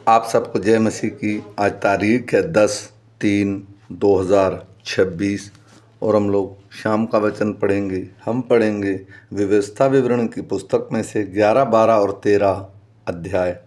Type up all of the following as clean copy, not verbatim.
आप सबको जय मसीह की। आज तारीख है 10/3/2026 और हम लोग शाम का वचन पढ़ेंगे। हम पढ़ेंगे व्यवस्था विवरण की पुस्तक में से 11, 12 और 13 अध्याय।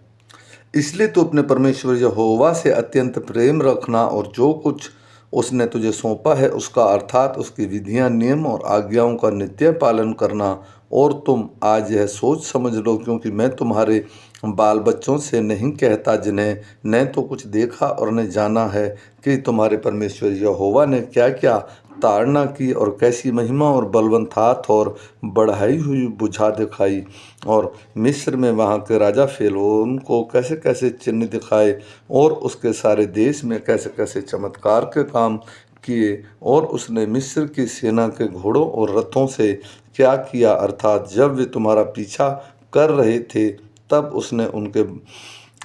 इसलिए तू अपने परमेश्वर यहोवा से अत्यंत प्रेम रखना और जो कुछ उसने तुझे सौंपा है उसका अर्थात उसकी विधियां, नियम और आज्ञाओं का नित्य पालन करना। और तुम आज यह सोच समझ लो, क्योंकि मैं तुम्हारे बाल बच्चों से नहीं कहता जिन्हें न तो कुछ देखा और न जाना है, कि तुम्हारे परमेश्वर यहोवा ने क्या क्या ताड़ना की और कैसी महिमा और बलवंत हाथ और बढ़ाई हुई भुजा दिखाई, और मिस्र में वहाँ के राजा फ़िरौन को कैसे कैसे चिन्ह दिखाए, और उसके सारे देश में कैसे कैसे चमत्कार के काम किए, और उसने मिस्र की सेना के घोड़ों और रथों से क्या किया, अर्थात जब वे तुम्हारा पीछा कर रहे थे तब उसने उनके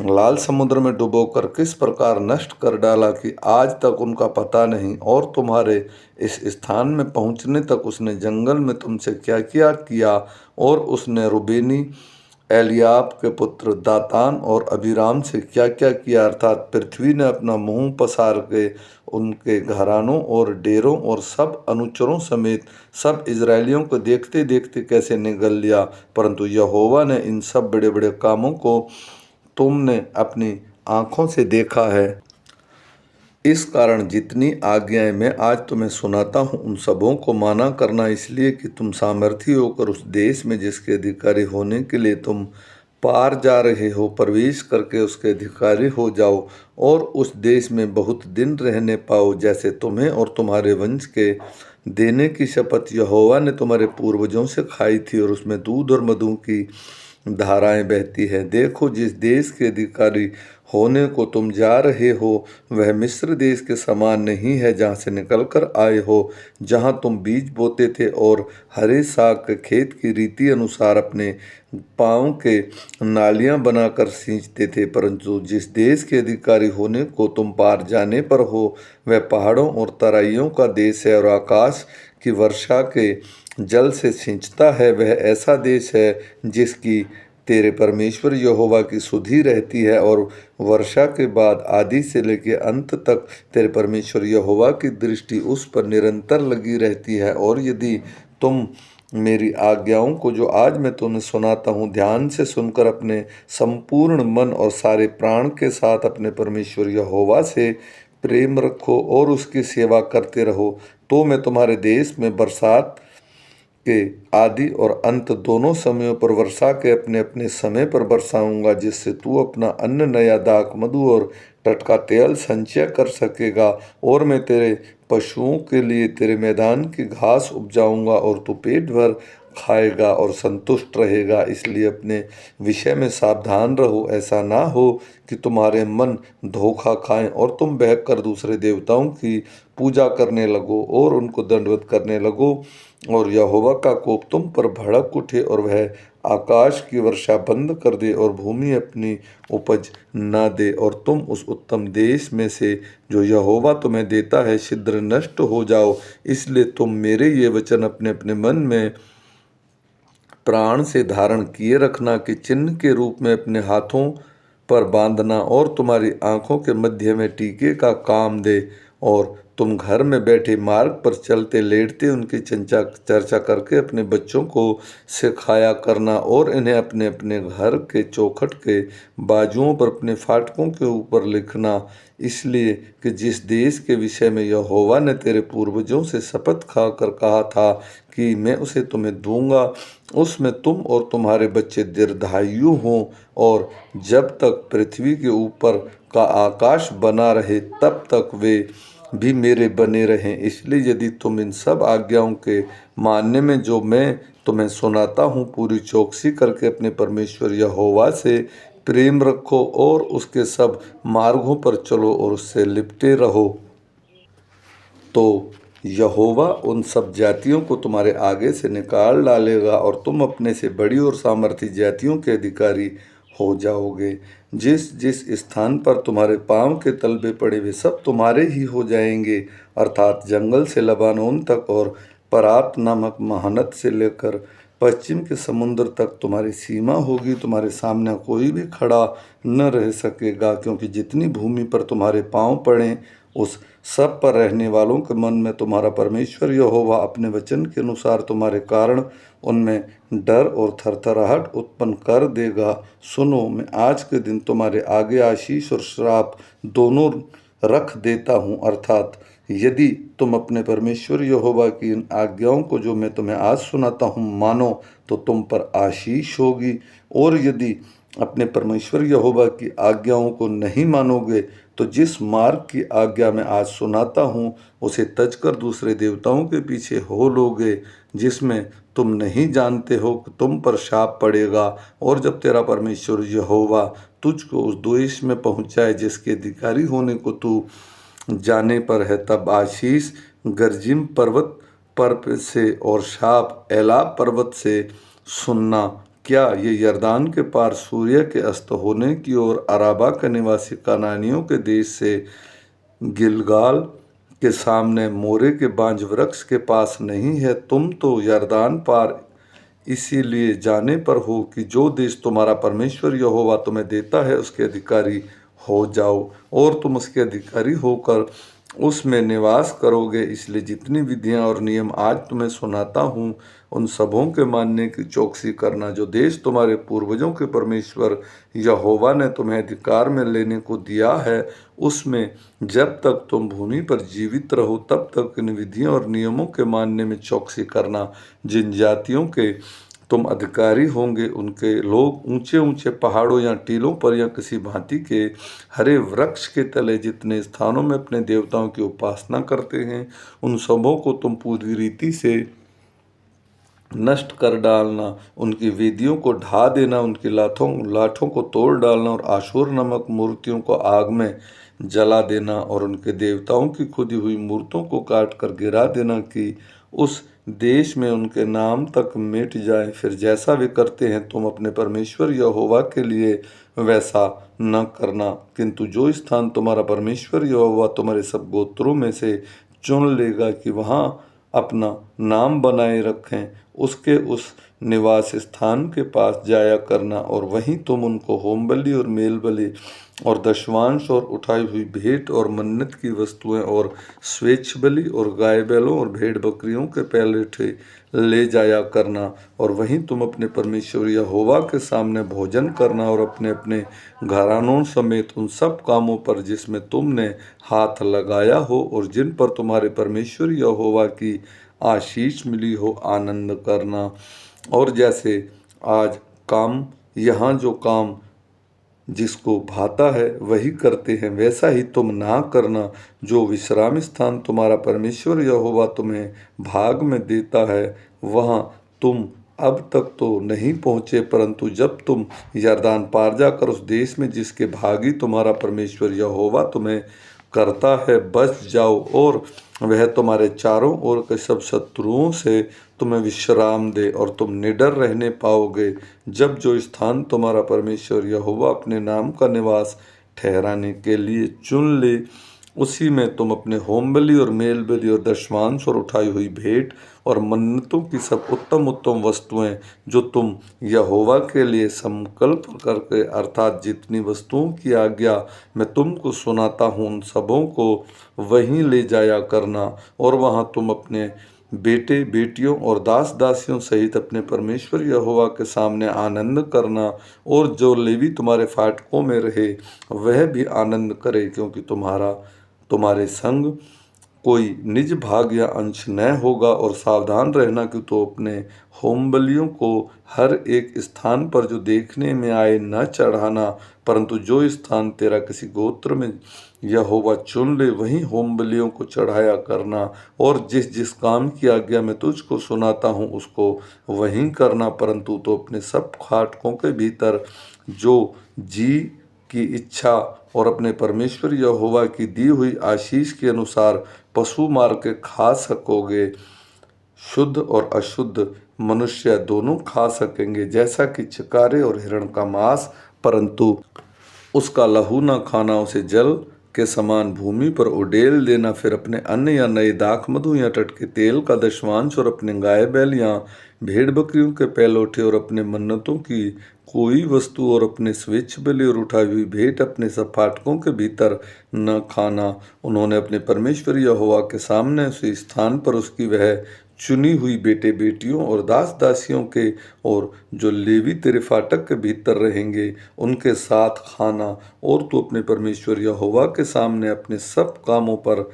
लाल समुद्र में डुबोकर किस प्रकार नष्ट कर डाला कि आज तक उनका पता नहीं। और तुम्हारे इस स्थान में पहुँचने तक उसने जंगल में तुमसे क्या क्या किया, और उसने रुबेनी एलियाब के पुत्र दातान और अबीराम से क्या क्या किया, अर्थात पृथ्वी ने अपना मुंह पसार के उनके घरानों और डेरों और सब अनुचरों समेत सब इजरायलियों को देखते देखते कैसे निगल लिया। परंतु यहोवा ने इन सब बड़े बड़े कामों को तुमने अपनी आँखों से देखा है। इस कारण जितनी आज्ञाएं मैं आज तुम्हें सुनाता हूँ उन सबों को माना करना, इसलिए कि तुम सामर्थी होकर उस देश में जिसके अधिकारी होने के लिए तुम पार जा रहे हो प्रवेश करके उसके अधिकारी हो जाओ, और उस देश में बहुत दिन रहने पाओ, जैसे तुम्हें और तुम्हारे वंश के देने की शपथ यहोवा ने तुम्हारे पूर्वजों से खाई थी, और उसमें दूध और मधु की धाराएं बहती है। देखो, जिस देश के अधिकारी होने को तुम जा रहे हो वह मिस्र देश के समान नहीं है, जहाँ से निकलकर आए हो, जहाँ तुम बीज बोते थे और हरे साग के खेत की रीति अनुसार अपने पाँव के नालियाँ बनाकर सींचते थे। परंतु जिस देश के अधिकारी होने को तुम पार जाने पर हो वह पहाड़ों और तराइयों का देश है, और आकाश की वर्षा के जल से सिंचता है। वह ऐसा देश है जिसकी तेरे परमेश्वर यहोवा की सुधि रहती है, और वर्षा के बाद आदि से लेकर अंत तक तेरे परमेश्वर यहोवा की दृष्टि उस पर निरंतर लगी रहती है। और यदि तुम मेरी आज्ञाओं को जो आज मैं तुम्हें सुनाता हूँ ध्यान से सुनकर अपने संपूर्ण मन और सारे प्राण के साथ अपने परमेश्वर यहोवा से प्रेम रखो और उसकी सेवा करते रहो, तो मैं तुम्हारे देश में बरसात के आदि और अंत दोनों समयों पर वर्षा के अपने अपने समय पर बरसाऊंगा, जिससे तू अपना अन्न, नया दाख, मधु और टटका तेल संचय कर सकेगा। और मैं तेरे पशुओं के लिए तेरे मैदान की घास उपजाऊंगा, और तू पेट भर खाएगा और संतुष्ट रहेगा। इसलिए अपने विषय में सावधान रहो, ऐसा ना हो कि तुम्हारे मन धोखा खाएं और तुम बहक कर दूसरे देवताओं की पूजा करने लगो और उनको दंडवत करने लगो, और यहोवा का कोप तुम पर भड़क उठे और वह आकाश की वर्षा बंद कर दे और भूमि अपनी उपज न दे, और तुम उस उत्तम देश में से जो यहोवा तुम्हें देता है शीघ्र नष्ट हो जाओ। इसलिए तुम मेरे ये वचन अपने अपने मन में प्राण से धारण किए रखना, कि चिन्ह के रूप में अपने हाथों पर बांधना और तुम्हारी आँखों के मध्य में टीके का काम दे, और तुम घर में बैठे मार्ग पर चलते लेटते उनकी चर्चा करके अपने बच्चों को सिखाया करना, और इन्हें अपने अपने घर के चौखट के बाजुओं पर अपने फाटकों के ऊपर लिखना, इसलिए कि जिस देश के विषय में यहोवा ने तेरे पूर्वजों से शपथ खाकर कहा था कि मैं उसे तुम्हें दूंगा, उसमें तुम और तुम्हारे बच्चे दीर्घायु हों, और जब तक पृथ्वी के ऊपर का आकाश बना रहे तब तक वे भी मेरे बने रहें। इसलिए यदि तुम इन सब आज्ञाओं के मानने में जो मैं तुम्हें सुनाता हूँ पूरी चौकसी करके अपने परमेश्वर यहोवा से प्रेम रखो और उसके सब मार्गों पर चलो और उससे लिपटे रहो, तो यहोवा उन सब जातियों को तुम्हारे आगे से निकाल डालेगा और तुम अपने से बड़ी और सामर्थी जातियों के अधिकारी हो जाओगे। जिस जिस स्थान पर तुम्हारे पाँव के तलबे पड़े वे सब तुम्हारे ही हो जाएंगे, अर्थात जंगल से लबानोन तक और परात नामक महानद से लेकर पश्चिम के समुद्र तक तुम्हारी सीमा होगी। तुम्हारे सामने कोई भी खड़ा न रह सकेगा, क्योंकि जितनी भूमि पर तुम्हारे पांव पड़े उस सब पर रहने वालों के मन में तुम्हारा परमेश्वर यहोवा अपने वचन के अनुसार तुम्हारे कारण उनमें डर और थरथराहट उत्पन्न कर देगा। सुनो, मैं आज के दिन तुम्हारे आगे आशीष और श्राप दोनों रख देता हूँ, अर्थात यदि तुम अपने परमेश्वर यहोवा की इन आज्ञाओं को जो मैं तुम्हें आज सुनाता हूँ मानो तो तुम पर आशीष होगी, और यदि अपने परमेश्वर यहोवा की आज्ञाओं को नहीं मानोगे तो जिस मार्ग की आज्ञा मैं आज सुनाता हूँ उसे तजकर दूसरे देवताओं के पीछे हो लोगे, जिसमें तुम नहीं जानते हो कि तुम पर शाप पड़ेगा। और जब तेरा परमेश्वर यहोवा तुझको उस देश में पहुँचाए जिसके अधिकारी होने को तू जाने पर है, तब आशीष गर्जिम पर्वत पर से और शाप एलाब पर्वत से सुनना। क्या ये यरदान के पार सूर्य के अस्त होने की ओर अराबा के निवासी कनानियों के देश से गिलगाल के सामने मोरे के बांज वृक्ष के पास नहीं है? तुम तो यरदान पार इसीलिए जाने पर हो कि जो देश तुम्हारा परमेश्वर यहोवा तुम्हें देता है उसके अधिकारी हो जाओ, और तुम उसके अधिकारी होकर उसमें निवास करोगे। इसलिए जितनी विधियां और नियम आज तुम्हें सुनाता हूँ उन सबों के मानने की चौकसी करना। जो देश तुम्हारे पूर्वजों के परमेश्वर यहोवा ने तुम्हें अधिकार में लेने को दिया है उसमें जब तक तुम भूमि पर जीवित रहो तब तक इन विधियों और नियमों के मानने में चौकसी करना। जिन जातियों के तुम अधिकारी होंगे उनके लोग ऊंचे ऊंचे पहाड़ों या टीलों पर या किसी भांति के हरे वृक्ष के तले जितने स्थानों में अपने देवताओं की उपासना करते हैं उन सबों को तुम पूरी रीति से नष्ट कर डालना। उनकी वेदियों को ढा देना, उनकी लाठों को तोड़ डालना और आशूर नामक मूर्तियों को आग में जला देना और उनके देवताओं की खुदी हुई मूर्तों को काट कर गिरा देना कि उस देश में उनके नाम तक मिट जाए। फिर जैसा वे करते हैं तुम अपने परमेश्वर यहोवा के लिए वैसा न करना, किंतु जो स्थान तुम्हारा परमेश्वर यहोवा तुम्हारे सब गोत्रों में से चुन लेगा कि वहाँ अपना नाम बनाए रखें उसके उस निवास स्थान के पास जाया करना, और वहीं तुम उनको होम बलि और मेल बलि और दशवांश और उठाई हुई भेंट और मन्नत की वस्तुएं और स्वेच्छ बलि और गाय बैलों और भेड़ बकरियों के पैलेठे ले जाया करना, और वहीं तुम अपने परमेश्वर यहोवा के सामने भोजन करना और अपने अपने घरानों समेत उन सब कामों पर जिसमें तुमने हाथ लगाया हो और जिन पर तुम्हारे परमेश्वर यहोवा की आशीष मिली हो आनंद करना। और जैसे आज काम यहाँ जो काम जिसको भाता है वही करते हैं वैसा ही तुम ना करना। जो विश्राम स्थान तुम्हारा परमेश्वर यहोवा तुम्हें भाग में देता है वहाँ तुम अब तक तो नहीं पहुँचे, परंतु जब तुम यरदान पार जाकर उस देश में जिसके भागी तुम्हारा परमेश्वर यहोवा तुम्हें करता है बच जाओ, और वह तुम्हारे चारों ओर के सब शत्रुओं से तुम्हें विश्राम दे और तुम निडर रहने पाओगे। जब जो स्थान तुम्हारा परमेश्वर यहोवा अपने नाम का निवास ठहराने के लिए चुन ले उसी में तुम अपने होम बलि और मेल बलि और दशमांश और उठाई हुई भेंट और मन्नतों की सब उत्तम उत्तम वस्तुएं जो तुम यहोवा के लिए संकल्प करके अर्थात जितनी वस्तुओं की आज्ञा मैं तुमको सुनाता हूँ उन सबों को वहीं ले जाया करना, और वहाँ तुम अपने बेटे बेटियों और दास दासियों सहित अपने परमेश्वर यहोवा के सामने आनंद करना, और जो लेवी तुम्हारे फाटकों में रहे वह भी आनंद करे, क्योंकि तुम्हारे संग कोई निज भाग या अंश न होगा। और सावधान रहना कि तो अपने होम बलियों को हर एक स्थान पर जो देखने में आए न चढ़ाना, परंतु जो स्थान तेरा किसी गोत्र में यहोवा चुन ले वहीं होम बलियों को चढ़ाया करना, और जिस जिस काम की आज्ञा मैं तुझको सुनाता हूँ उसको वहीं करना। परंतु तो अपने सब फाटकों के भीतर जो जी की इच्छा और अपने परमेश्वर यहोवा की दी हुई आशीष के अनुसार पशु मार के खा सकोगे। शुद्ध और अशुद्ध मनुष्य दोनों खा सकेंगे, जैसा कि चिकारे और हिरण का मांस, परंतु उसका लहू न खाना, उसे जल के समान भूमि पर उडेल देना। फिर अपने अन्न या नए दाख मधु या टटके तेल का दशमांश और अपने गाय बैल या भेड़ बकरियों के पहलौठे और अपने मन्नतों की कोई वस्तु और अपने स्वेच्छ बलि और उठाई हुई भेंट अपने सब फाटकों के भीतर न खाना। उन्होंने अपने परमेश्वर यहोवा के सामने उसी स्थान पर उसकी वह चुनी हुई बेटे बेटियों और दास दासियों के और जो लेवी तेरे फाटक के भीतर रहेंगे उनके साथ खाना। और तू अपने परमेश्वर यहोवा के सामने अपने सब कामों पर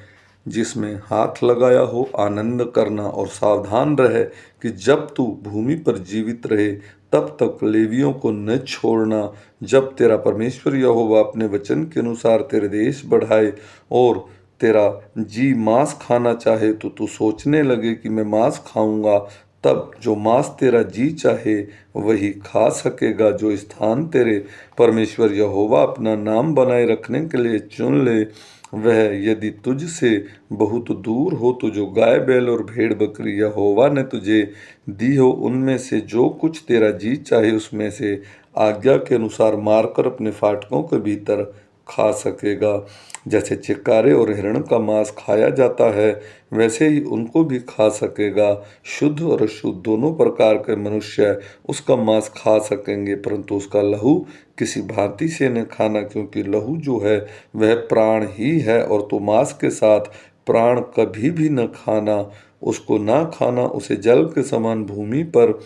जिसमें हाथ लगाया हो आनंद करना और सावधान रहे कि जब तू भूमि पर जीवित रहे तब तक लेवियों को न छोड़ना। जब तेरा परमेश्वर यहोवा अपने वचन के अनुसार तेरे देश बढ़ाए और तेरा जी मांस खाना चाहे तो तू सोचने लगे कि मैं मांस खाऊंगा, तब जो मांस तेरा जी चाहे वही खा सकेगा। जो स्थान तेरे परमेश्वर यहोवा अपना नाम बनाए रखने के लिए चुन ले वह यदि तुझसे बहुत दूर हो तो जो गाय बैल और भेड़ बकरी यहोवा ने तुझे दी हो उनमें से जो कुछ तेरा जी चाहे उसमें से आज्ञा के अनुसार मारकर अपने फाटकों के भीतर खा सकेगा। जैसे चिकारे और हिरण का मांस खाया जाता है वैसे ही उनको भी खा सकेगा। शुद्ध और अशुद्ध दोनों प्रकार के मनुष्य उसका मांस खा सकेंगे, परंतु उसका लहू किसी भांति से न खाना, क्योंकि लहू जो है वह प्राण ही है। और तो मांस के साथ प्राण कभी भी न खाना, उसको ना खाना, उसे जल के समान भूमि पर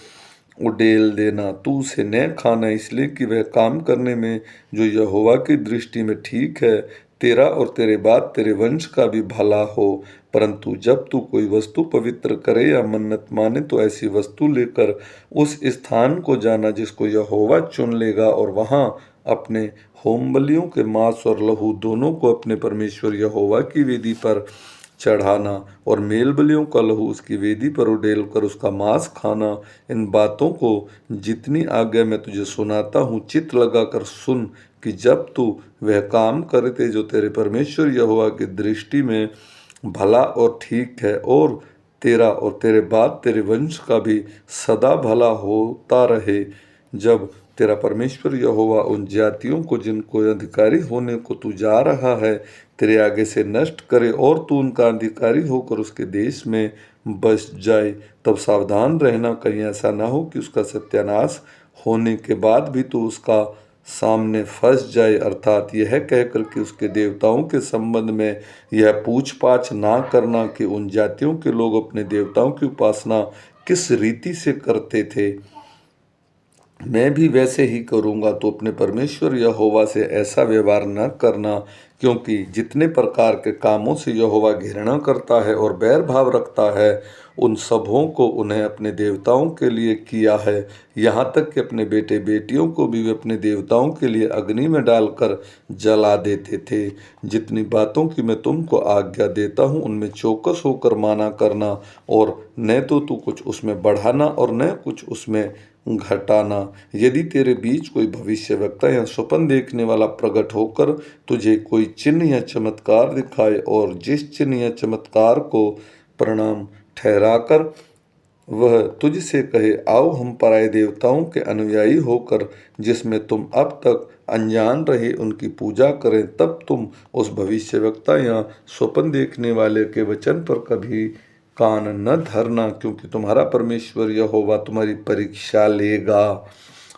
उडेल देना। तू उसे न खाना इसलिए कि वह काम करने में जो यहोवा की दृष्टि में ठीक है, तेरा और तेरे बाद तेरे वंश का भी भला हो। परंतु जब तू कोई वस्तु पवित्र करे या मन्नत माने तो ऐसी वस्तु लेकर उस स्थान को जाना जिसको यहोवा चुन लेगा, और वहां अपने होम बलियों के मांस और लहू दोनों को अपने परमेश्वर यहोवा की वेदी पर चढ़ाना और मेल बलियों का लहू उसकी वेदी पर उडेल कर उसका मांस खाना। इन बातों को जितनी आज्ञा मैं तुझे सुनाता हूँ चित्त लगाकर सुन, कि जब तू वह काम करते जो तेरे परमेश्वर यहोवा की दृष्टि में भला और ठीक है, और तेरा और तेरे बाद तेरे वंश का भी सदा भला होता रहे। जब तेरा परमेश्वर यहोवा उन जातियों को जिनको अधिकारी होने को तू जा रहा है तेरे आगे से नष्ट करे और तू उनका अधिकारी होकर उसके देश में बस जाए, तब सावधान रहना कहीं ऐसा ना हो कि उसका सत्यानाश होने के बाद भी तू उसका सामने फंस जाए, अर्थात यह कहकर कि उसके देवताओं के संबंध में यह पूछ पाछ ना करना कि उन जातियों के लोग अपने देवताओं की उपासना किस रीति से करते थे, मैं भी वैसे ही करूँगा। तो अपने परमेश्वर यहोवा से ऐसा व्यवहार न करना, क्योंकि जितने प्रकार के कामों से यहोवा घृणा करता है और बैर भाव रखता है उन सबों को उन्हें अपने देवताओं के लिए किया है। यहाँ तक कि अपने बेटे बेटियों को भी वे अपने देवताओं के लिए अग्नि में डालकर जला देते थे। जितनी बातों की मैं तुमको आज्ञा देता हूँ उनमें चौकस होकर माना करना, और न तो तू कुछ उसमें बढ़ाना और न कुछ उसमें घटाना। यदि तेरे बीच कोई भविष्यवक्ता या स्वप्न देखने वाला प्रकट होकर तुझे कोई चिन्ह या चमत्कार दिखाए और जिस चिन्ह या चमत्कार को प्रणाम ठहराकर वह तुझसे कहे, आओ हम पराये देवताओं के अनुयायी होकर जिसमें तुम अब तक अनजान रहे उनकी पूजा करें, तब तुम उस भविष्यवक्ता या स्वप्न देखने वाले के वचन पर कभी कान न धरना, क्योंकि तुम्हारा परमेश्वर यहोवा तुम्हारी परीक्षा लेगा,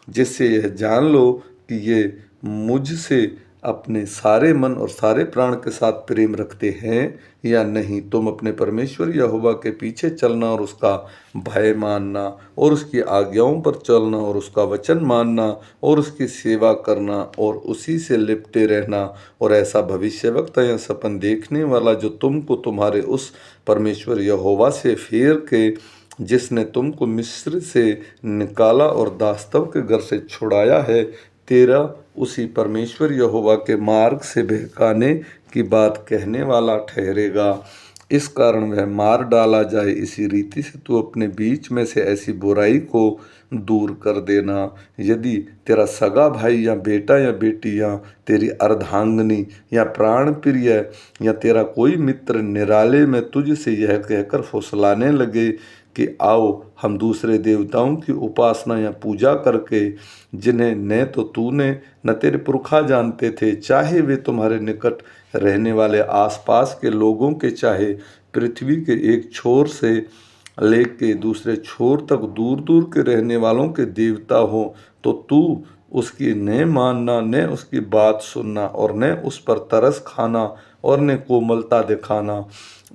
जिससे यह जान लो कि ये मुझसे अपने सारे मन और सारे प्राण के साथ प्रेम रखते हैं या नहीं। तुम अपने परमेश्वर यहोवा के पीछे चलना और उसका भय मानना और उसकी आज्ञाओं पर चलना और उसका वचन मानना और उसकी सेवा करना और उसी से लिपटे रहना। और ऐसा भविष्यवक्ता या सपन देखने वाला जो तुमको तुम्हारे उस परमेश्वर यहोवा से फेर के जिसने तुमको मिस्र से निकाला और दास्तव के घर से छुड़ाया है, तेरा उसी परमेश्वर यहोवा के मार्ग से बहकाने की बात कहने वाला ठहरेगा। इस कारण वह मार डाला जाए। इसी रीति से तू अपने बीच में से ऐसी बुराई को दूर कर देना। यदि तेरा सगा भाई या बेटा या बेटी या तेरी अर्धांगिनी या प्राण प्रिय या तेरा कोई मित्र निराले में तुझसे यह कहकर फुसलाने लगे कि आओ हम दूसरे देवताओं की उपासना या पूजा करके जिन्हें न तो तूने न तेरे पुरखा जानते थे, चाहे वे तुम्हारे निकट रहने वाले आसपास के लोगों के चाहे पृथ्वी के एक छोर से लेक के दूसरे छोर तक दूर दूर के रहने वालों के देवता हो, तो तू उसकी न मानना, न उसकी बात सुनना, और न उस पर तरस खाना, और न कोमलता दिखाना,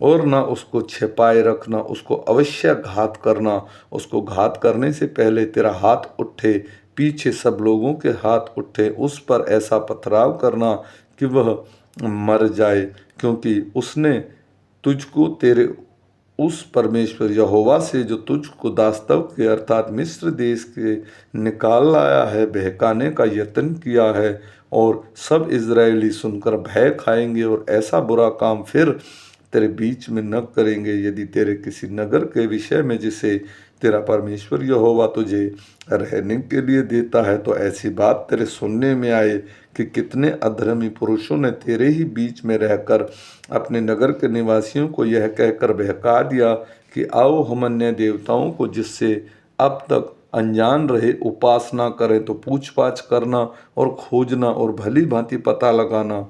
और न उसको छिपाए रखना। उसको अवश्य घात करना। उसको घात करने से पहले तेरा हाथ उठे, पीछे सब लोगों के हाथ उठे, उस पर ऐसा पथराव करना कि वह मर जाए, क्योंकि उसने तुझको तेरे उस परमेश्वर यहोवा से, जो तुझको दास्तव के अर्थात मिस्र देश के निकाल लाया है, बहकाने का यत्न किया है। और सब इजरायली सुनकर भय खाएंगे और ऐसा बुरा काम फिर तेरे बीच में न करेंगे। यदि तेरे किसी नगर के विषय में जिसे तेरा परमेश्वर यहोवा तुझे रहने के लिए देता है, तो ऐसी बात तेरे सुनने में आए कि कितने अधर्मी पुरुषों ने तेरे ही बीच में रहकर अपने नगर के निवासियों को यह कहकर बहका दिया कि आओ हम अन्य देवताओं को जिससे अब तक अनजान रहे उपासना करें, तो पूछ पाछ करना और खोजना और भली भांति पता लगाना।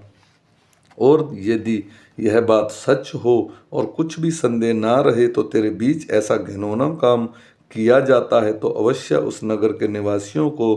और यदि यह बात सच हो और कुछ भी संदेह ना रहे, तो तेरे बीच ऐसा घिनौना काम किया जाता है, तो अवश्य उस नगर के निवासियों को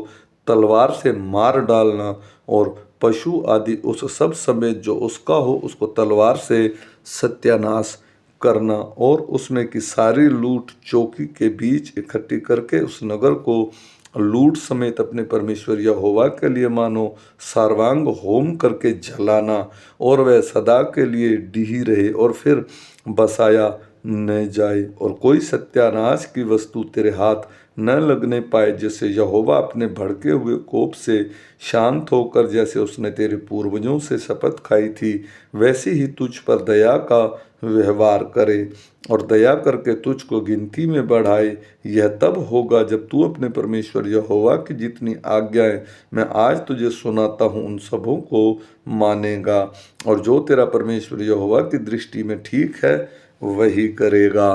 तलवार से मार डालना, और पशु आदि उस सब समेत जो उसका हो उसको तलवार से सत्यानाश करना, और उसमें की सारी लूट चौकी के बीच इकट्ठी करके उस नगर को लूट समेत अपने परमेश्वर यहोवा के लिए मानो सर्वांग होम करके जलाना, और वह सदा के लिए डीही रहे और फिर बसाया न जाए, और कोई सत्यानाश की वस्तु तेरे हाथ न लगने पाए, जैसे यहोवा अपने भड़के हुए कोप से शांत होकर, जैसे उसने तेरे पूर्वजों से शपथ खाई थी, वैसे ही तुझ पर दया का व्यवहार करे और दया करके तुझको गिनती में बढ़ाए। यह तब होगा जब तू अपने परमेश्वर यहोवा की जितनी आज्ञाएं मैं आज तुझे सुनाता हूँ उन सबों को मानेगा, और जो तेरा परमेश्वर यहोवा की दृष्टि में ठीक है वही करेगा।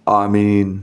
आमीन।